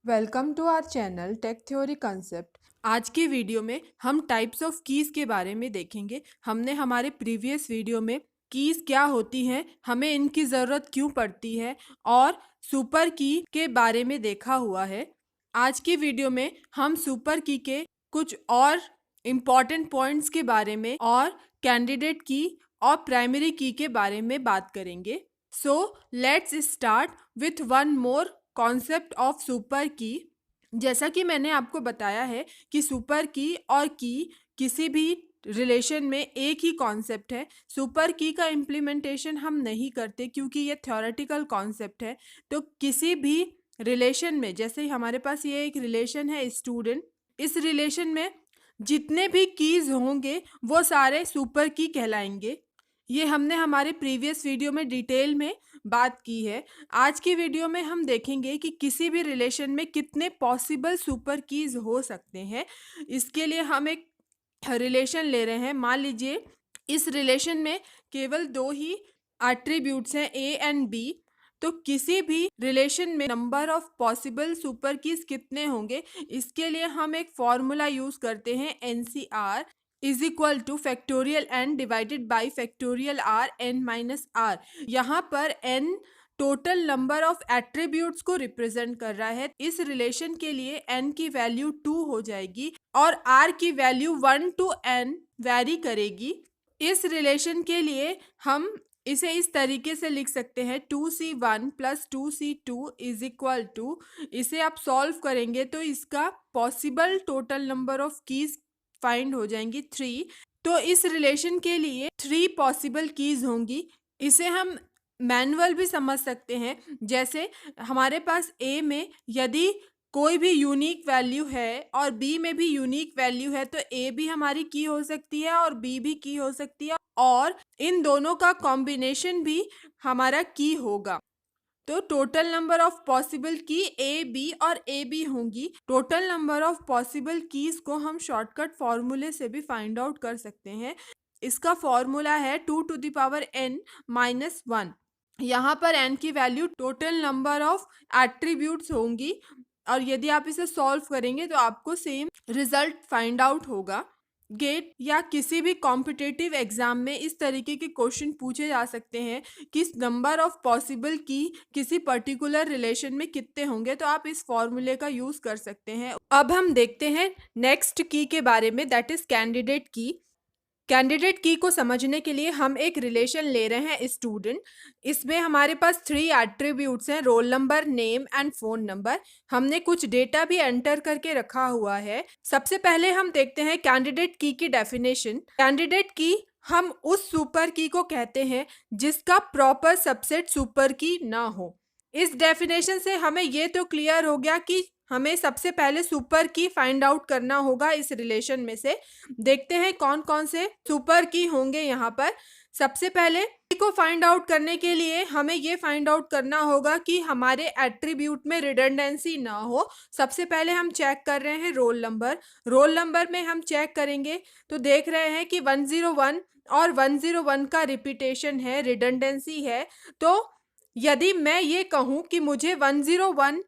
Welcome to our channel tech theory concept. आज के video में हम टाइप्स ऑफ कीज के बारे में देखेंगे। हमने हमारे प्रीवियस वीडियो में कीज क्या होती हैं, हमें इनकी ज़रूरत क्यों पड़ती है और सुपर की के बारे में देखा हुआ है। आज के वीडियो में हम सुपर की के कुछ और इम्पॉर्टेंट पॉइंट्स के बारे में और कैंडिडेट की और प्राइमरी की के बारे में बात करेंगे। So let's start with one more concept of super की। जैसा कि मैंने आपको बताया है कि सुपर की और की किसी भी रिलेशन में एक ही कॉन्सेप्ट है। सुपर की का इम्प्लीमेंटेशन हम नहीं करते क्योंकि ये थ्योरेटिकल कॉन्सेप्ट है। तो किसी भी रिलेशन में, जैसे हमारे पास ये एक रिलेशन है स्टूडेंट, इस रिलेशन में जितने भी कीज होंगे वो सारे सुपर की कहलाएंगे। ये हमने हमारे प्रीवियस वीडियो में डिटेल में बात की है। आज की वीडियो में हम देखेंगे कि किसी भी रिलेशन में कितने पॉसिबल सुपर कीज हो सकते हैं। इसके लिए हम एक रिलेशन ले रहे हैं। मान लीजिए इस रिलेशन में केवल दो ही एट्रीब्यूट्स हैं, ए एंड बी। तो किसी भी रिलेशन में number of possible super keys कितने होंगे, इसके लिए हम एक फॉर्मूला यूज करते हैं, NCR is equal two factorial n divided by factorial r n minus r। यहाँ पर n total number of attributes को रिप्रेजेंट कर रहा है। इस रिलेशन के लिए n की वैल्यू 2 हो जाएगी और r की वैल्यू 1 to n वैरी करेगी। इस रिलेशन के लिए हम इसे इस तरीके से लिख सकते हैं, 2C1 plus 2C2 is equal to, इसे आप सॉल्व करेंगे तो इसका possible total number of keys find हो जाएंगी 3। तो इस रिलेशन के लिए 3 पॉसिबल कीज होंगी। इसे हम मैनुअल भी समझ सकते हैं। जैसे हमारे पास ए में यदि कोई भी यूनिक वैल्यू है और बी में भी यूनिक वैल्यू है, तो ए भी हमारी की हो सकती है और बी भी की हो सकती है, और इन दोनों का कॉम्बिनेशन भी हमारा की होगा। तो टोटल नंबर ऑफ पॉसिबल की ए बी और ए बी होंगी। Total number of possible keys को हम शॉर्टकट फॉर्मूले से भी फाइंड आउट कर सकते हैं। इसका फॉर्मूला है 2 to the power n minus 1। यहाँ पर n की value total number of attributes होंगी और यदि आप इसे सॉल्व करेंगे तो आपको सेम रिजल्ट फाइंड आउट होगा। गेट या किसी भी कॉम्पिटिटिव एग्जाम में इस तरीके के क्वेश्चन पूछे जा सकते हैं कि नंबर ऑफ पॉसिबल की किसी पर्टिकुलर रिलेशन में कितने होंगे, तो आप इस फॉर्मूले का यूज कर सकते हैं। अब हम देखते हैं नेक्स्ट की के बारे में, दैट इज कैंडिडेट की। कैंडिडेट की को समझने के लिए हम एक रिलेशन ले रहे हैं स्टूडेंट। इसमें हमारे पास 3 एट्रीब्यूट्स हैं, roll number, name and phone number. हमने कुछ डेटा भी एंटर करके रखा हुआ है। सबसे पहले हम देखते हैं कैंडिडेट की डेफिनेशन। कैंडिडेट की हम उस सुपर की को कहते हैं जिसका प्रॉपर सबसेट सुपर की ना हो। इस डेफिनेशन से हमें ये तो क्लियर हो गया कि हमें सबसे पहले सुपर की फाइंड आउट करना होगा। इस रिलेशन में से देखते हैं कौन कौन से सुपर की होंगे। यहाँ पर सबसे पहले की को फाइंड आउट करने के लिए हमें ये फाइंड आउट करना होगा कि हमारे एट्रीब्यूट में रिडंडेंसी ना हो। सबसे पहले हम चेक कर रहे हैं रोल नंबर। रोल नंबर में हम चेक करेंगे तो देख रहे हैं कि 101 और 101 का रिपीटेशन है, रिडंडेंसी है। तो यदि मैं ये कहूँ कि मुझे 101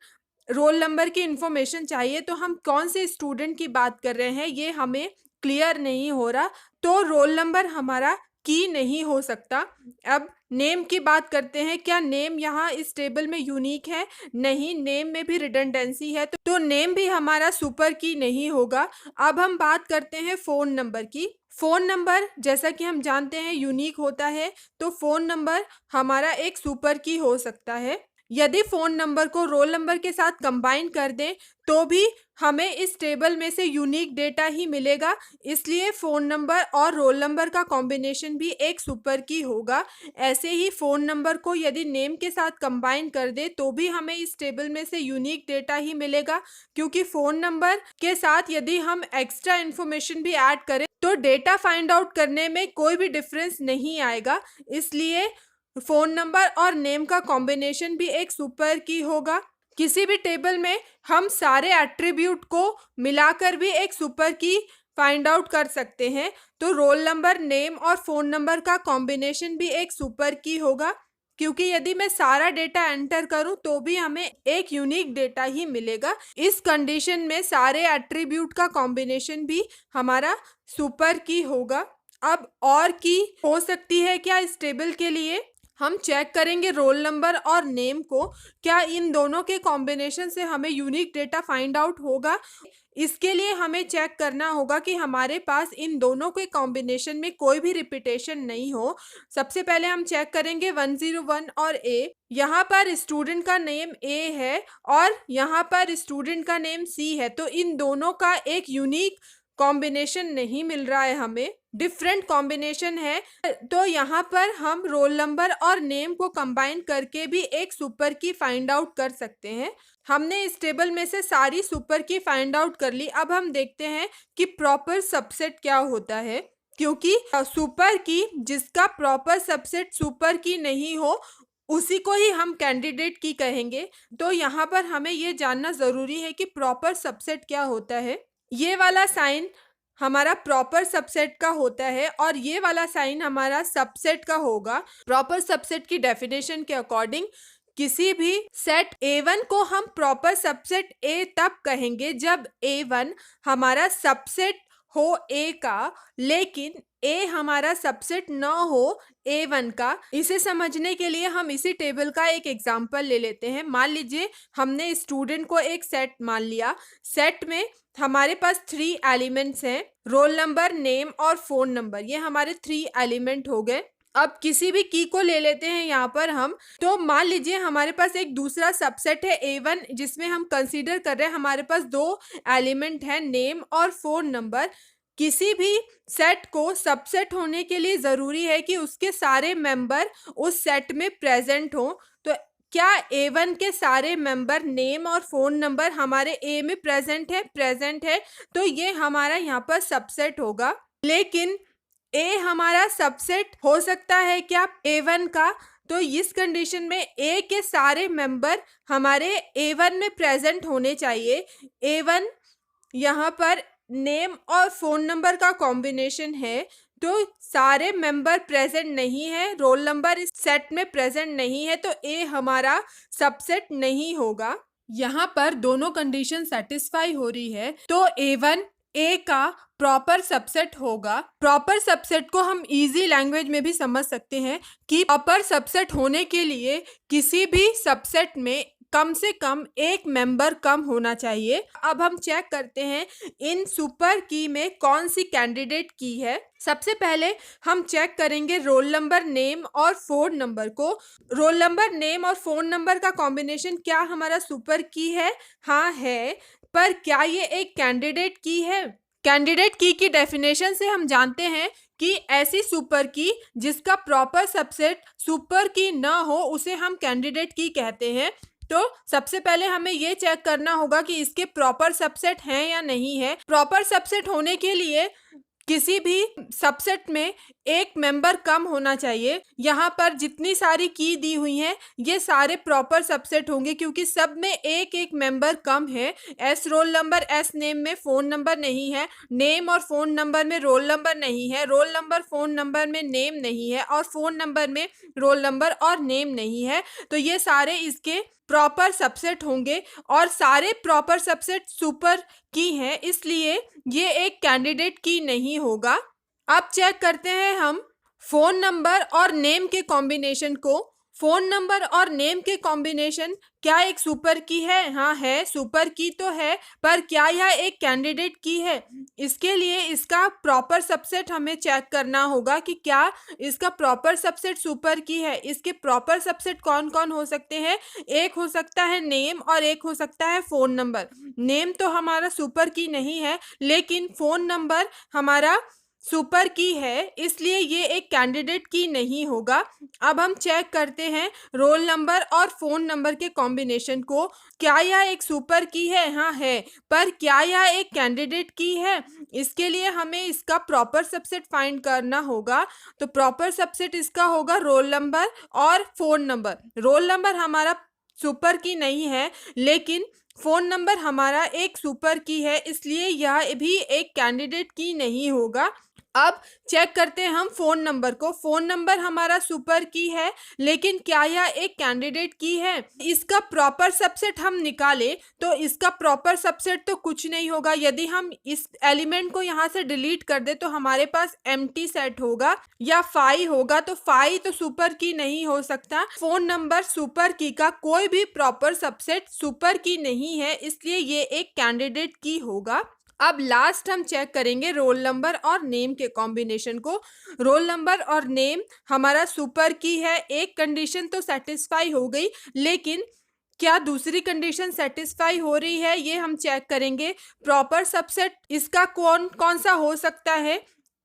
रोल नंबर की इंफॉर्मेशन चाहिए, तो हम कौन से स्टूडेंट की बात कर रहे हैं ये हमें क्लियर नहीं हो रहा, तो रोल नंबर हमारा की नहीं हो सकता। अब नेम की बात करते हैं। क्या नेम यहाँ इस टेबल में यूनिक है? नहीं, नेम में भी रिडंडेंसी है, तो नेम भी हमारा सुपर की नहीं होगा। अब हम बात करते हैं फ़ोन नंबर की। फ़ोन नंबर जैसा कि हम जानते हैं यूनिक होता है, तो फ़ोन नंबर हमारा एक सुपर की हो सकता है। यदि फ़ोन नंबर को रोल नंबर के साथ कंबाइन कर दें तो भी हमें इस टेबल में से यूनिक डेटा ही मिलेगा, इसलिए फ़ोन नंबर और रोल नंबर का कॉम्बिनेशन भी एक सुपर की होगा। ऐसे ही फ़ोन नंबर को यदि नेम के साथ कंबाइन कर दे तो भी हमें इस टेबल में से यूनिक डेटा ही मिलेगा, क्योंकि फ़ोन नंबर के साथ यदि हम एक्स्ट्रा इन्फॉर्मेशन भी ऐड करें तो डेटा फाइंड आउट करने में कोई भी डिफरेंस नहीं आएगा। इसलिए फ़ोन नंबर और नेम का कॉम्बिनेशन भी एक सुपर की होगा। किसी भी टेबल में हम सारे एट्रीब्यूट को मिलाकर भी एक सुपर की फाइंड आउट कर सकते हैं, तो रोल नंबर, नेम और फ़ोन नंबर का कॉम्बिनेशन भी एक सुपर की होगा। क्योंकि यदि मैं सारा डेटा एंटर करूं तो भी हमें एक यूनिक डेटा ही मिलेगा। इस कंडीशन में सारे एट्रीब्यूट का कॉम्बिनेशन भी हमारा सुपर की होगा। अब और की हो सकती है क्या इस टेबल के लिए? हम चेक करेंगे रोल नंबर और नेम को, क्या इन दोनों के कॉम्बिनेशन से हमें यूनिक डेटा फाइंड आउट होगा। इसके लिए हमें चेक करना होगा कि हमारे पास इन दोनों के कॉम्बिनेशन में कोई भी रिपीटेशन नहीं हो। सबसे पहले हम चेक करेंगे 101 और ए। यहाँ पर स्टूडेंट का नेम ए है और यहाँ पर स्टूडेंट का नेम सी है, तो इन दोनों का एक यूनिक कॉम्बिनेशन नहीं मिल रहा है, हमें डिफरेंट कॉम्बिनेशन है। तो यहाँ पर हम रोल नंबर और नेम को कंबाइन करके भी एक सुपर की फाइंड आउट कर सकते हैं। हमने इस टेबल में से सारी सुपर की फाइंड आउट कर ली। अब हम देखते हैं कि प्रॉपर सबसेट क्या होता है, क्योंकि सुपर की जिसका प्रॉपर सबसेट सुपर की नहीं हो उसी को ही हम कैंडिडेट की कहेंगे। तो यहाँ पर हमें ये जानना जरूरी है कि प्रॉपर सबसेट क्या होता है। ये वाला साइन हमारा प्रॉपर सबसेट का होता है और ये वाला साइन हमारा सबसेट का होगा। प्रॉपर सबसेट की डेफिनेशन के अकॉर्डिंग किसी भी सेट A1 को हम प्रॉपर सबसेट A तब कहेंगे जब A1 हमारा सबसेट हो A का, लेकिन A हमारा सबसेट न हो A1 का। इसे समझने के लिए हम इसी टेबल का एक एग्जांपल ले लेते हैं। मान लीजिए हमने स्टूडेंट को एक सेट मान लिया। सेट में हमारे पास 3 एलिमेंट्स हैं, रोल नंबर, नेम और फोन नंबर। ये हमारे 3 एलिमेंट हो गए। अब किसी भी की को ले लेते हैं यहाँ पर हम। तो मान लीजिए हमारे पास एक दूसरा सबसेट है A1 जिसमें हम कंसीडर कर रहे हैं हमारे पास 2 एलिमेंट हैं, नेम और फोन नंबर। किसी भी सेट को सबसेट होने के लिए जरूरी है कि उसके सारे मेंबर उस सेट में प्रेजेंट हो। तो क्या A1 के सारे मेंबर, नेम और फोन नंबर हमारे A में प्रेजेंट है, तो ये हमारा यहाँ पर सबसेट होगा। लेकिन A हमारा सबसेट हो सकता है क्या A1 का? तो इस कंडीशन में A के सारे मेंबर हमारे A1 में प्रेजेंट होने चाहिए। A1 यहाँ पर नेम और फोन नंबर का कॉम्बिनेशन है, तो सारे मेंबर प्रेजेंट नहीं है, रोल नंबर इस सेट में प्रेजेंट नहीं है, तो A हमारा सबसेट नहीं होगा। यहाँ पर दोनों कंडीशन सेटिस्फाई हो रही है, तो A1 A का प्रॉपर सबसेट होगा। प्रॉपर सबसेट को हम इजी लैंग्वेज में भी समझ सकते हैं कि प्रॉपर सबसेट होने के लिए किसी भी सबसेट में कम से कम एक मेंबर कम होना चाहिए। अब हम चेक करते हैं इन सुपर की में कौन सी कैंडिडेट की है। सबसे पहले हम चेक करेंगे रोल नंबर, नेम और फोन नंबर को। रोल नंबर, नेम और फोन नंबर का कॉम्बिनेशन क्या हमारा सुपर की है? हाँ है, पर क्या ये एक कैंडिडेट की है? कैंडिडेट की डेफिनेशन से हम जानते हैं कि ऐसी सुपर की जिसका प्रॉपर सबसेट सुपर की ना हो उसे हम कैंडिडेट की कहते हैं। तो सबसे पहले हमें ये चेक करना होगा कि इसके प्रॉपर सबसेट हैं या नहीं है। प्रॉपर सबसेट होने के लिए किसी भी सबसेट में एक मेंबर कम होना चाहिए। यहाँ पर जितनी सारी की दी हुई हैं ये सारे प्रॉपर सबसेट होंगे, क्योंकि सब में एक एक मेंबर कम है। S roll number, S name में फोन नंबर नहीं है, नेम और फोन नंबर में रोल नंबर नहीं है, रोल नंबर फोन नंबर में नेम नहीं है और फोन नंबर में रोल नंबर और नेम नहीं है। तो ये सारे इसके प्रॉपर सबसेट होंगे और सारे प्रॉपर सबसेट सुपर की हैं, इसलिए ये एक कैंडिडेट की नहीं होगा। अब चेक करते हैं हम फोन नंबर और नेम के कॉम्बिनेशन को। फोन नंबर और नेम के कॉम्बिनेशन क्या एक सुपर की है? हाँ है, सुपर की तो है, पर क्या यह एक कैंडिडेट की है? इसके लिए इसका प्रॉपर सबसेट हमें चेक करना होगा कि क्या इसका प्रॉपर सबसेट सुपर की है। इसके प्रॉपर सबसेट कौन कौन हो सकते हैं? एक हो सकता है नेम और एक हो सकता है फोन नंबर। नेम तो हमारा सुपर की नहीं है, लेकिन फोन नंबर हमारा सुपर की है, इसलिए ये एक कैंडिडेट की नहीं होगा। अब हम चेक करते हैं रोल नंबर और फोन नंबर के कॉम्बिनेशन को। क्या यह एक सुपर की है? हाँ है, पर क्या यह एक कैंडिडेट की है? इसके लिए हमें इसका प्रॉपर सबसेट फाइंड करना होगा। तो प्रॉपर सबसेट इसका होगा रोल नंबर और फोन नंबर। रोल नंबर हमारा सुपर की नहीं है, लेकिन फोन नंबर हमारा एक सुपर की है, इसलिए यह भी एक कैंडिडेट की नहीं होगा। अब चेक करते हैं हम फोन नंबर को। फोन नंबर हमारा सुपर की है, लेकिन क्या यह एक कैंडिडेट की है? इसका प्रॉपर सबसेट हम निकालें तो इसका प्रॉपर सबसेट तो कुछ नहीं होगा। यदि हम इस एलिमेंट को यहाँ से डिलीट कर दे तो हमारे पास एम्प्टी सेट होगा या फाई होगा, तो फाई तो सुपर की नहीं हो सकता। फोन नंबर सुपर की का कोई भी प्रॉपर सबसेट सुपर की नहीं है, इसलिए ये एक कैंडिडेट की होगा। अब लास्ट हम चेक करेंगे रोल नंबर और नेम के कॉम्बिनेशन को। रोल नंबर और नेम हमारा सुपर की है, एक कंडीशन तो सेटिस्फाई हो गई, लेकिन क्या दूसरी कंडीशन सेटिस्फाई हो रही है ये हम चेक करेंगे। प्रॉपर सबसेट इसका कौन कौन सा हो सकता है?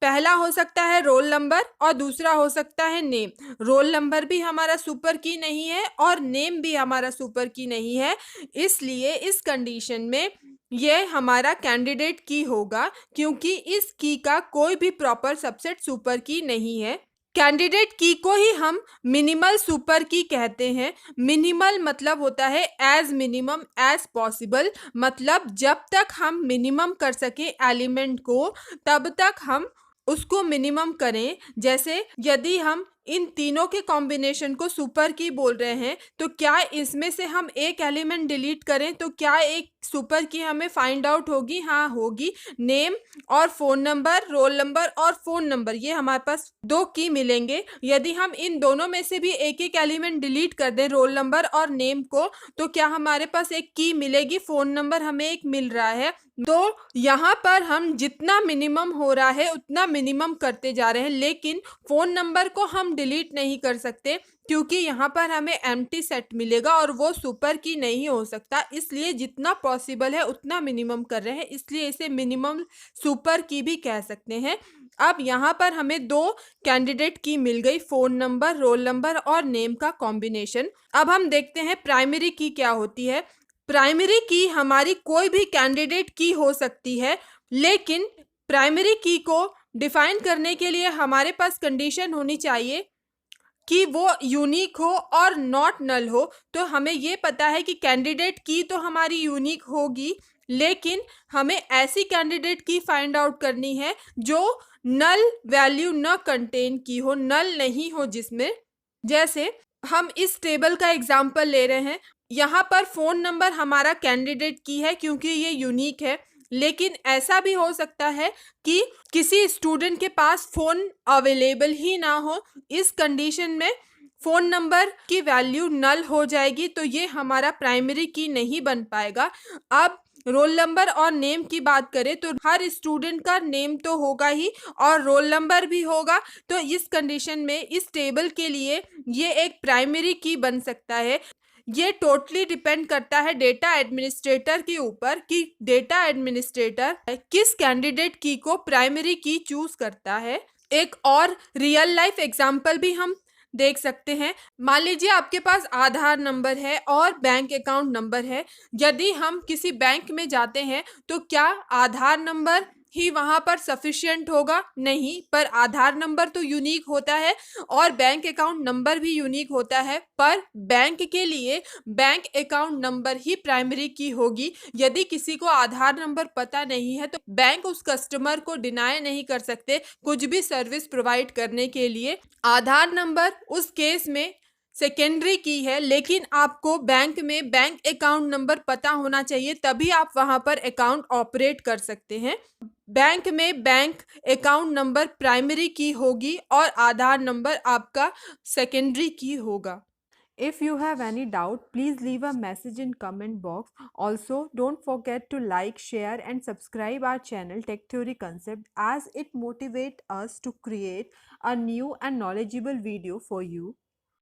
पहला हो सकता है रोल नंबर और दूसरा हो सकता है नेम। रोल नंबर भी हमारा सुपर की नहीं है और नेम भी हमारा सुपर की नहीं है, इसलिए इस कंडीशन में ये हमारा कैंडिडेट की होगा, क्योंकि इस की का कोई भी प्रॉपर सबसेट सुपर की नहीं है। कैंडिडेट की को ही हम मिनिमल सुपर की कहते हैं। मिनिमल मतलब होता है एज मिनिमम एज पॉसिबल, मतलब जब तक हम मिनिमम कर सके एलिमेंट को तब तक हम उसको मिनिमम करें। जैसे यदि हम इन तीनों के कॉम्बिनेशन को सुपर की बोल रहे हैं, तो क्या इसमें से हम एक एलिमेंट डिलीट करें तो क्या एक सुपर की हमें फाइंड आउट होगी? हाँ होगी। नेम और फोन नंबर, रोल नंबर और फोन नंबर, ये हमारे पास दो की मिलेंगे। यदि हम इन दोनों में से भी एक एक एलिमेंट डिलीट कर दें, रोल नंबर और नेम को, तो क्या हमारे पास एक की मिलेगी? फोन नंबर हमें एक मिल रहा है। तो यहाँ पर हम जितना मिनिमम हो रहा है उतना मिनिमम करते जा रहे हैं, लेकिन फोन नंबर को हम डिलीट नहीं कर सकते क्योंकि यहाँ पर हमें एम्प्टी सेट मिलेगा और वो सुपर की नहीं हो सकता, इसलिए जितना पॉसिबल है उतना मिनिमम कर रहे हैं, इसलिए इसे मिनिमम सुपर की भी कह सकते हैं। अब यहाँ पर हमें दो कैंडिडेट की मिल गई, फोन नंबर, रोल नंबर और नेम का कॉम्बिनेशन। अब हम देखते हैं प्राइमरी की क्या होती है। प्राइमरी की हमारी कोई भी कैंडिडेट की हो सकती है, लेकिन प्राइमरी की को डिफाइन करने के लिए हमारे पास कंडीशन होनी चाहिए कि वो यूनिक हो और नॉट नल हो। तो हमें ये पता है कि कैंडिडेट की तो हमारी यूनिक होगी, लेकिन हमें ऐसी कैंडिडेट की फाइंड आउट करनी है जो नल वैल्यू न कंटेन की हो, नल नहीं हो जिसमें। जैसे हम इस टेबल का एग्जांपल ले रहे हैं, यहाँ पर फोन नंबर हमारा कैंडिडेट की है क्योंकि ये यूनिक है, लेकिन ऐसा भी हो सकता है कि किसी स्टूडेंट के पास फोन अवेलेबल ही ना हो। इस कंडीशन में फोन नंबर की वैल्यू नल हो जाएगी, तो ये हमारा प्राइमरी की नहीं बन पाएगा। अब रोल नंबर और नेम की बात करें तो हर स्टूडेंट का नेम तो होगा ही और रोल नंबर भी होगा, तो इस कंडीशन में इस टेबल के लिए ये एक प्राइमरी की बन सकता है। ये टोटली डिपेंड करता है डेटा एडमिनिस्ट्रेटर के ऊपर कि डेटा एडमिनिस्ट्रेटर किस कैंडिडेट की को प्राइमरी की चूज करता है। एक और रियल लाइफ एग्जांपल भी हम देख सकते हैं। मान लीजिए आपके पास आधार नंबर है और बैंक अकाउंट नंबर है। यदि हम किसी बैंक में जाते हैं तो क्या आधार नंबर ही वहां पर सफिशिएंट होगा? नहीं, पर आधार नंबर तो यूनिक होता है और बैंक अकाउंट नंबर भी यूनिक होता है, पर बैंक के लिए बैंक अकाउंट नंबर ही प्राइमरी की होगी। यदि किसी को आधार नंबर पता नहीं है तो बैंक उस कस्टमर को डिनाई नहीं कर सकते कुछ भी सर्विस प्रोवाइड करने के लिए। आधार नंबर उस केस में सेकेंडरी की है, लेकिन आपको बैंक में बैंक अकाउंट नंबर पता होना चाहिए, तभी आप वहां पर अकाउंट ऑपरेट कर सकते हैं। बैंक में बैंक अकाउंट नंबर प्राइमरी की होगी और आधार नंबर आपका सेकेंडरी की होगा। If you have any doubt, please leave a message in comment box. Also, don't forget to like, share and subscribe our channel Tech Theory Concept, as it motivates us to create a new and knowledgeable video for you.